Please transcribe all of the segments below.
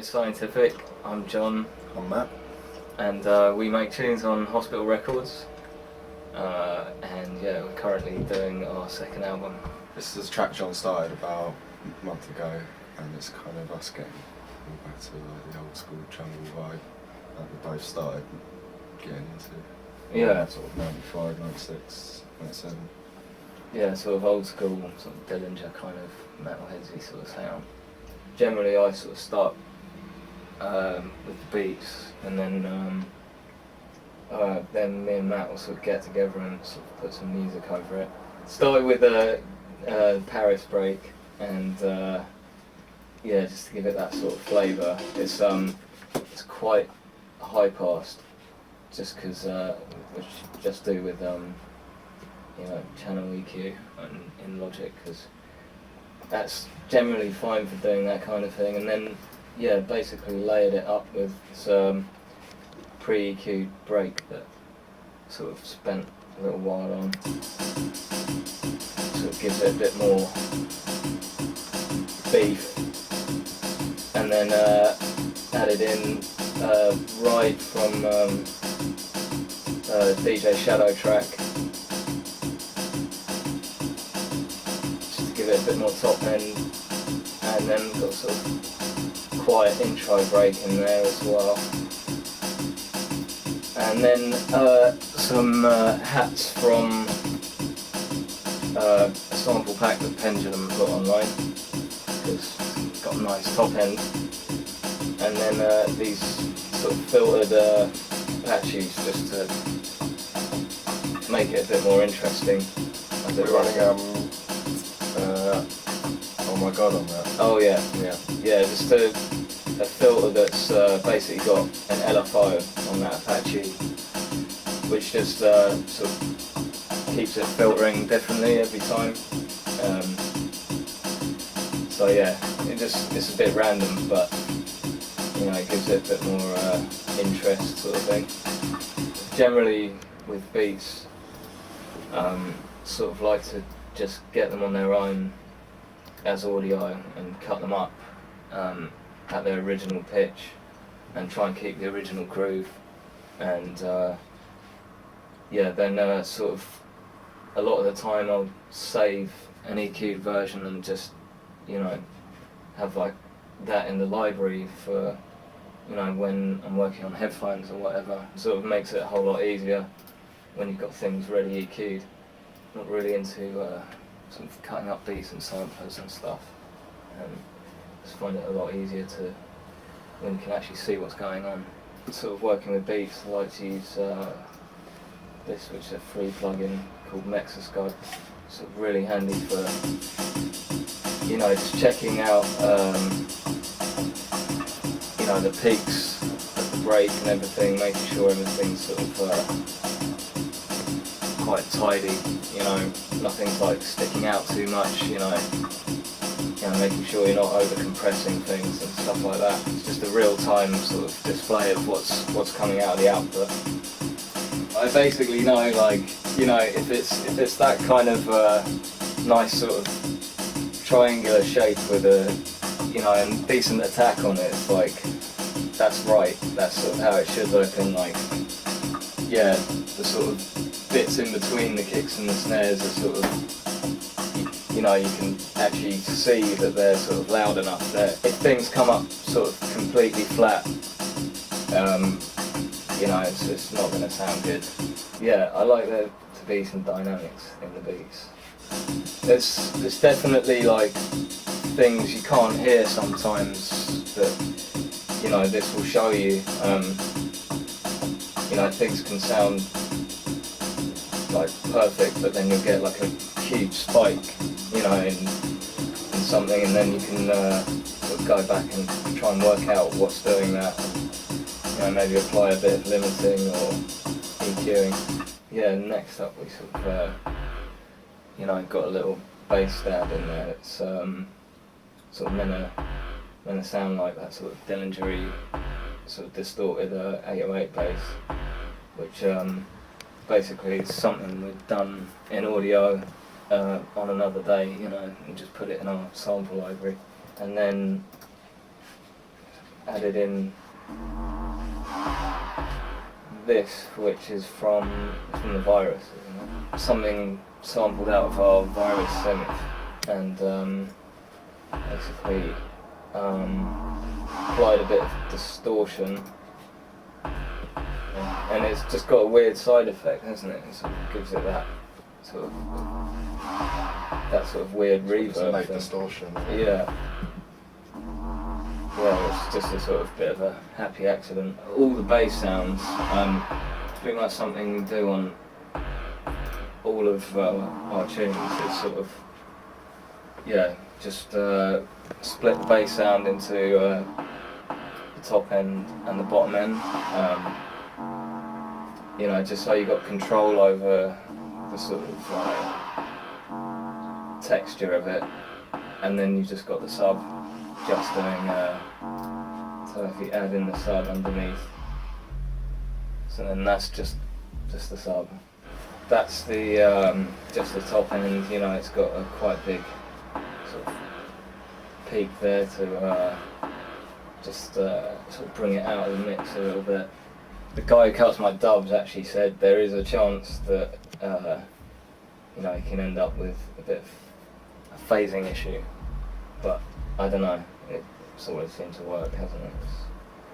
we're Cyantific. I'm John. I'm Matt. And we make tunes on Hospital Records. And yeah, we're currently doing our second album. This is a track John started about a month ago, and it's kind of us getting back to the old school jungle vibe that we both started getting into. Yeah. Sort of 95, 96, 97. Yeah, sort of old school, sort of Dillinger kind of metalheadsy sort of sound. Generally I sort of start with the beats, and then me and Matt will sort of get together and sort of put some music over it. Started with Paris break, and yeah, just to give it that sort of flavour. It's quite high passed, just because which just do with you know, channel EQ and in Logic, because that's generally fine for doing that kind of thing. And then yeah, basically layered it up with some pre-EQ'd break that sort of spent a little while on. Sort of gives it a bit more beef. And then added in Ride from DJ Shadow track, just to give it a bit more top end, and then got sort of quiet intro break in there as well. And then some hats from a sample pack that Pendulum put online, because it's got a nice top end. And then these sort of filtered patches, just to make it a bit more interesting. We're running oh my god on that. Oh yeah. Yeah. Yeah, just a filter that's basically got an LFO on that Apache, which just sort of keeps it filtering differently every time. So yeah, it's a bit random, but you know, it gives it a bit more interest, sort of thing. Generally with beats, sort of like to just get them on their own as audio and cut them up at their original pitch and try and keep the original groove, and yeah, then sort of a lot of the time I'll save an EQ'd version and just, you know, have like that in the library for, you know, when I'm working on headphones or whatever. It sort of makes it a whole lot easier when you've got things ready EQ'd. Not really into sort of cutting up beats and samplers and stuff. Just find it a lot easier to, when you can actually see what's going on. Sort of working with beats, I like to use this, which is a free plugin called Mexascope. Sort of really handy for, you know, just checking out you know, the peaks of the break and everything, making sure everything's sort of quite tidy, you know, nothing's like sticking out too much, you know, making sure you're not over compressing things and stuff like that. It's just a real time sort of display of what's coming out of the output. I basically know, like, you know, if it's that kind of nice sort of triangular shape with a, you know, and decent attack on it, it's like, that's right, that's sort of how it should look. And like, yeah, the sort of bits in between the kicks and the snares are sort of, you know, you can actually see that they're sort of loud enough there. If things come up sort of completely flat, you know, it's just not going to sound good. Yeah, I like there to be some dynamics in the beats. There's definitely like things you can't hear sometimes that, you know, this will show you. You know, things can sound like perfect, but then you'll get like a huge spike, you know, in something, and then you can sort of go back and try and work out what's doing that. You know, maybe apply a bit of limiting or EQing. Yeah, next up we sort of, you know, got a little bass stab in there. It's sort of meant to sound like that sort of Dillinger-y, sort of distorted 808 bass, which basically is something we've done in audio on another day, you know, and just put it in our sample library. And then added in this, which is from the virus, isn't it? Something sampled out of our virus synth, and basically applied a bit of distortion, and it's just got a weird side effect, hasn't it? It sort of gives it that sort of weird reverb. Late distortion. Yeah. Yeah, it's just a sort of bit of a happy accident. All the bass sounds, pretty much something we do on all of our tunes. It's sort of, yeah, just split the bass sound into the top end and the bottom end. You know, just so you got control over the sort of texture of it, and then you just got the sub just doing. So if you add in the sub underneath, so then that's just the sub. That's the just the top end. You know, it's got a quite big sort of peak there to just sort of bring it out of the mix a little bit. The guy who cuts my dubs actually said there is a chance that you know, you can end up with a bit of a phasing issue, but I don't know. It's always seemed to work, hasn't it?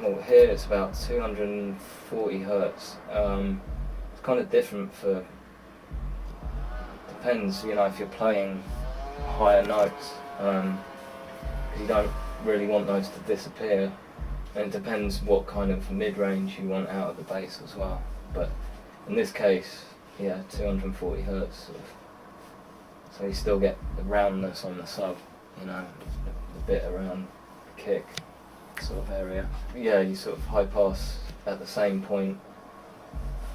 Well, here it's about 240 hertz. It's kind of different for. Depends, you know, if you're playing higher notes, you don't really want those to disappear. And it depends what kind of mid-range you want out of the bass as well. But in this case, yeah, 240 hertz. Sort of. So you still get the roundness on the sub, you know, the bit around the kick sort of area. Yeah, you sort of high pass at the same point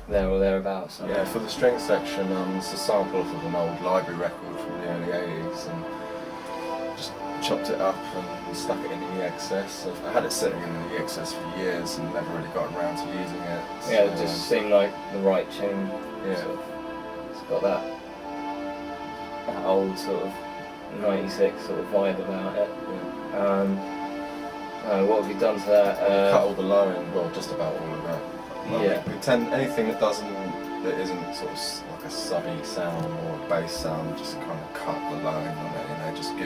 there or thereabouts. Yeah, for the string section, it's a sample of an old library record from the early 80s, and just chopped it up and stuck it in the EXS. I had it sitting in the EXS for years and never really got around to using it. So, yeah, it just seemed like the right tune. Yeah. Sort of, it's got that old sort of 96 sort of vibe about it. Yeah. What have you done to that? Cut all the low end, well, just about all of it. Well, yeah. We tend anything that isn't sort of like a subby sound or a bass sound, just kind of cut the low end on it. You know, just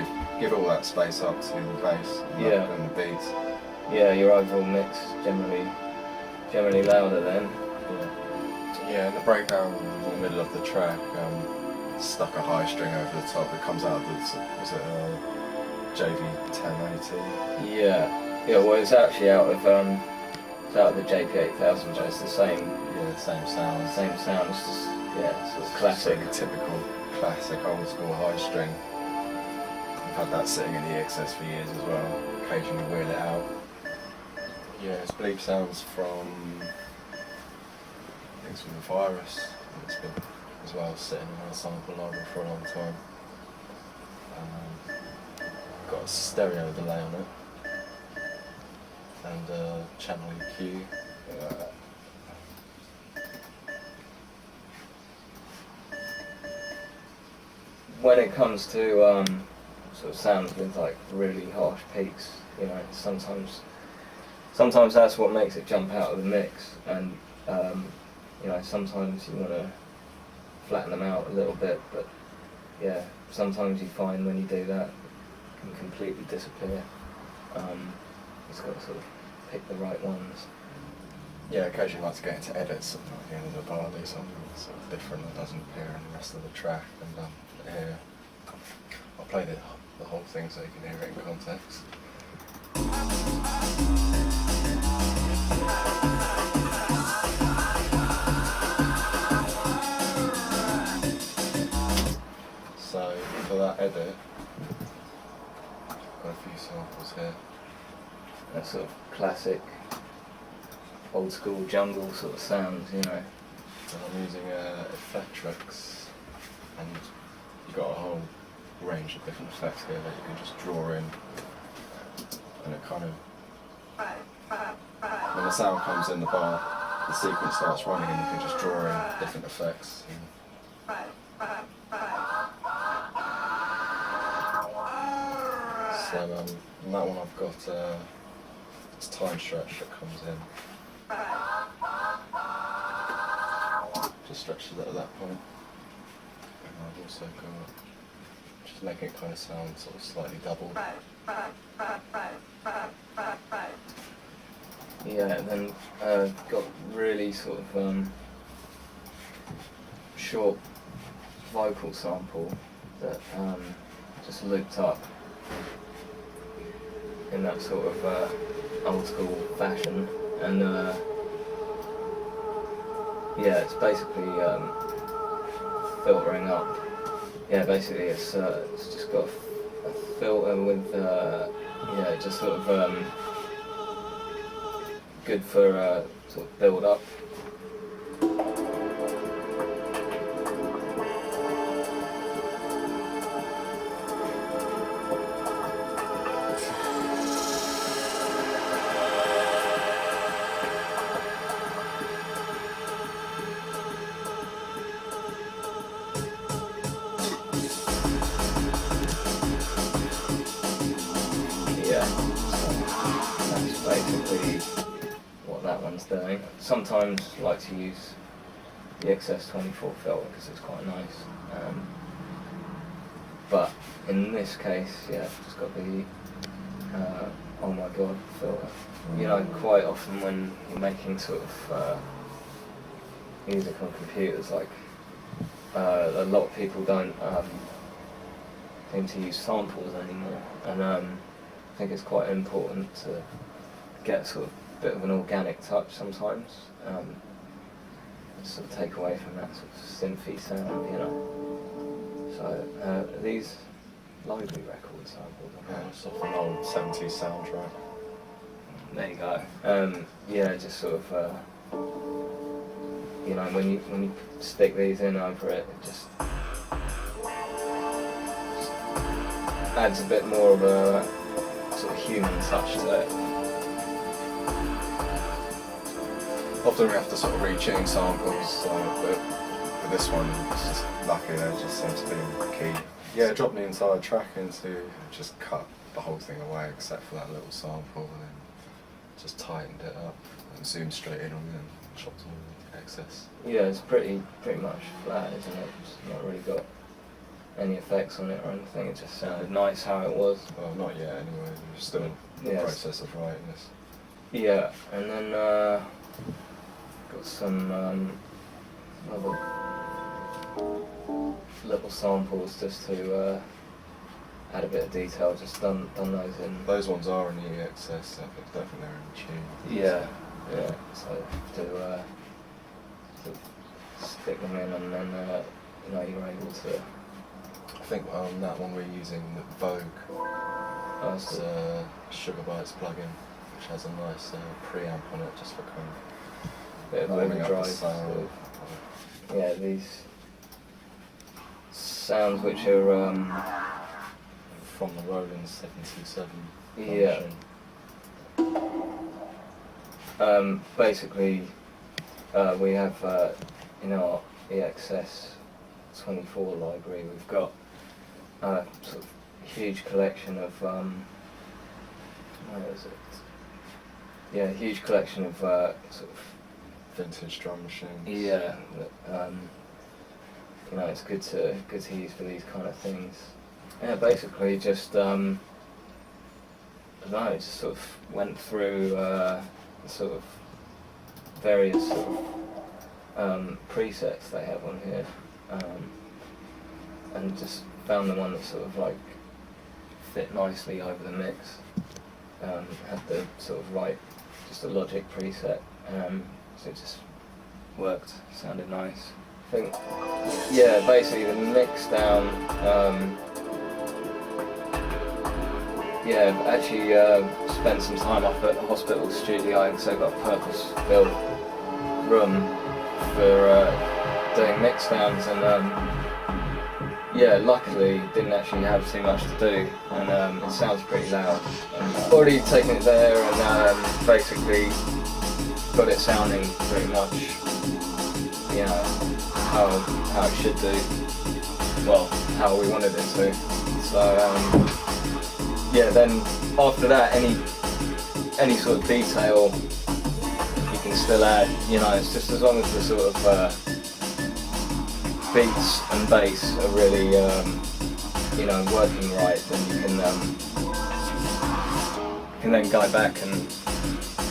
give all that space up to the bass and the beats. Yeah, your overall mix generally louder then. Yeah, in the breakdown in the middle of the track, stuck a high string over the top. It comes out of the, was it a JV 1080? Yeah. Well, it's actually out of the JP 8000, but it's the same. Yeah, same sound. Same sound. It's just sort of classic. Sort of typical classic old school high string. I've had that sitting in the EXS for years as well. Occasionally wheel it out. Yeah, it's bleep sounds from things from the virus. It's been as well sitting in our sample library for a long time. Got a stereo delay on it and a channel EQ. When it comes to sort of sounds with like really harsh peaks, you know, sometimes that's what makes it jump out of the mix, and you know, sometimes you want to flatten them out a little bit, but yeah, sometimes you find when you do that, it can completely disappear. You've got to sort of pick the right ones. Yeah, occasionally like to get into edits at the end of the bar, do something sort of different that doesn't appear in the rest of the track, and here I'll play the whole thing so you can hear it in context. So for that edit, I've got a few samples here. That sort of classic, old school jungle sort of sounds, you know. So I'm using Effectrix, and you've got a whole range of different effects here that you can just draw in, and it kind of, when the sound comes in the bar, the sequence starts running and you can just draw in different effects. So in that one I've got this time stretch that comes in. Just stretches it at that point. And I've also got, just making it kind of sound sort of slightly doubled. Yeah, and then got really sort of short vocal sample that just looped up in that sort of old school fashion, and yeah, it's basically filtering up. Yeah, basically it's just got a filter with yeah, just sort of good for sort of build up. Yeah, so that's basically what that one's doing. Sometimes I like to use the XS24 filter because it's quite nice. But in this case, yeah, I've just got the oh my god filter. You know, quite often when you're making sort of music on computers, like a lot of people don't seem to use samples anymore, and I think it's quite important to get sort of a bit of an organic touch sometimes, sort of take away from that sort of synthy sound, you know. So these library record samples, Yeah, it's off an old 70s soundtrack. there you go. Yeah, just sort of you know, when you stick these in over it, it just adds a bit more of a sort of human touch to it. Often we have to sort of re-tune samples, but with this one, it's just lucky that it just seems to be key. Yeah, drop the entire track into, just cut the whole thing away except for that little sample, and then just tightened it up and zoomed straight in on it and chopped all the excess. Yeah, it's pretty much flat, isn't it? It's not really got any effects on it or anything. It just sounded nice how it was. Well, not yet anyway. We're still in the Yes. process of writing this. Yeah, and then got some other little samples just to add a bit of detail. Just done those in. Those ones are in the XS, I think definitely they're in tune. Yeah, yeah. So to sort of stick them in, and then you know, you're able to. I think on that one we're using the Vogue. It's a Sugar Bytes plugin, which has a nice preamp on it, just for kind of bit of warming up the overdrive. sound. Sort of. Yeah, these sounds which are From the Roland 727 yeah. function. Basically, we have in our EXS24 library, we've got a sort of huge collection of where is it? Yeah, a huge collection of sort of Vintage drum machines. yeah. You know, it's good to use for these kind of things. Yeah, basically just I don't know, just sort of went through sort of various sort of presets they have on here, and just found the one that sort of like fit nicely over the mix. Had the sort of right, just a Logic preset, so it just worked, sounded nice. I think, yeah, basically the mix down. Yeah, I've actually spent some time up at the hospital studio, because I've got a purpose-built room for doing mix downs, and yeah, luckily didn't actually have too much to do, and it sounds pretty loud. And already taken it there, and basically got it sounding pretty much, you know, how it should do. Well, how we wanted it to. So yeah, then after that, any any sort of detail you can still add, you know, it's just as long as the sort of beats and bass are really, you know, working right, then you can then go back and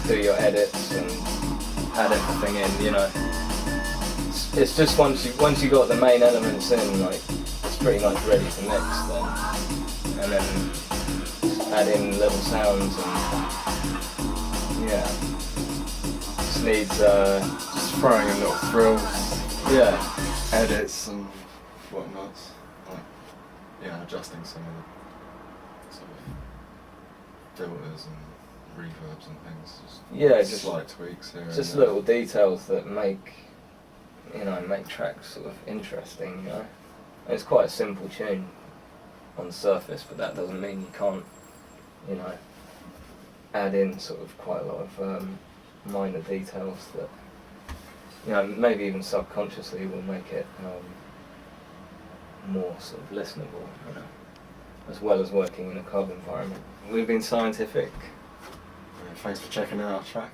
do your edits and add everything in, you know. It's just once you got the main elements in, like, it's pretty much ready to mix then. And then add in little sounds and, yeah. Just needs, just throwing in little thrills, yeah. edits and whatnot. Like, yeah, adjusting some of the sort of filters and reverbs and things. Just slight tweaks here. Just little details that make, you know, make tracks sort of interesting, you know. And it's quite a simple tune on the surface, but that doesn't mean you can't, you know, add in sort of quite a lot of minor details that, you know, maybe even subconsciously will make it more sort of listenable, you know, as well as working in a club environment. We've been Cyantific. Thanks for checking out our track.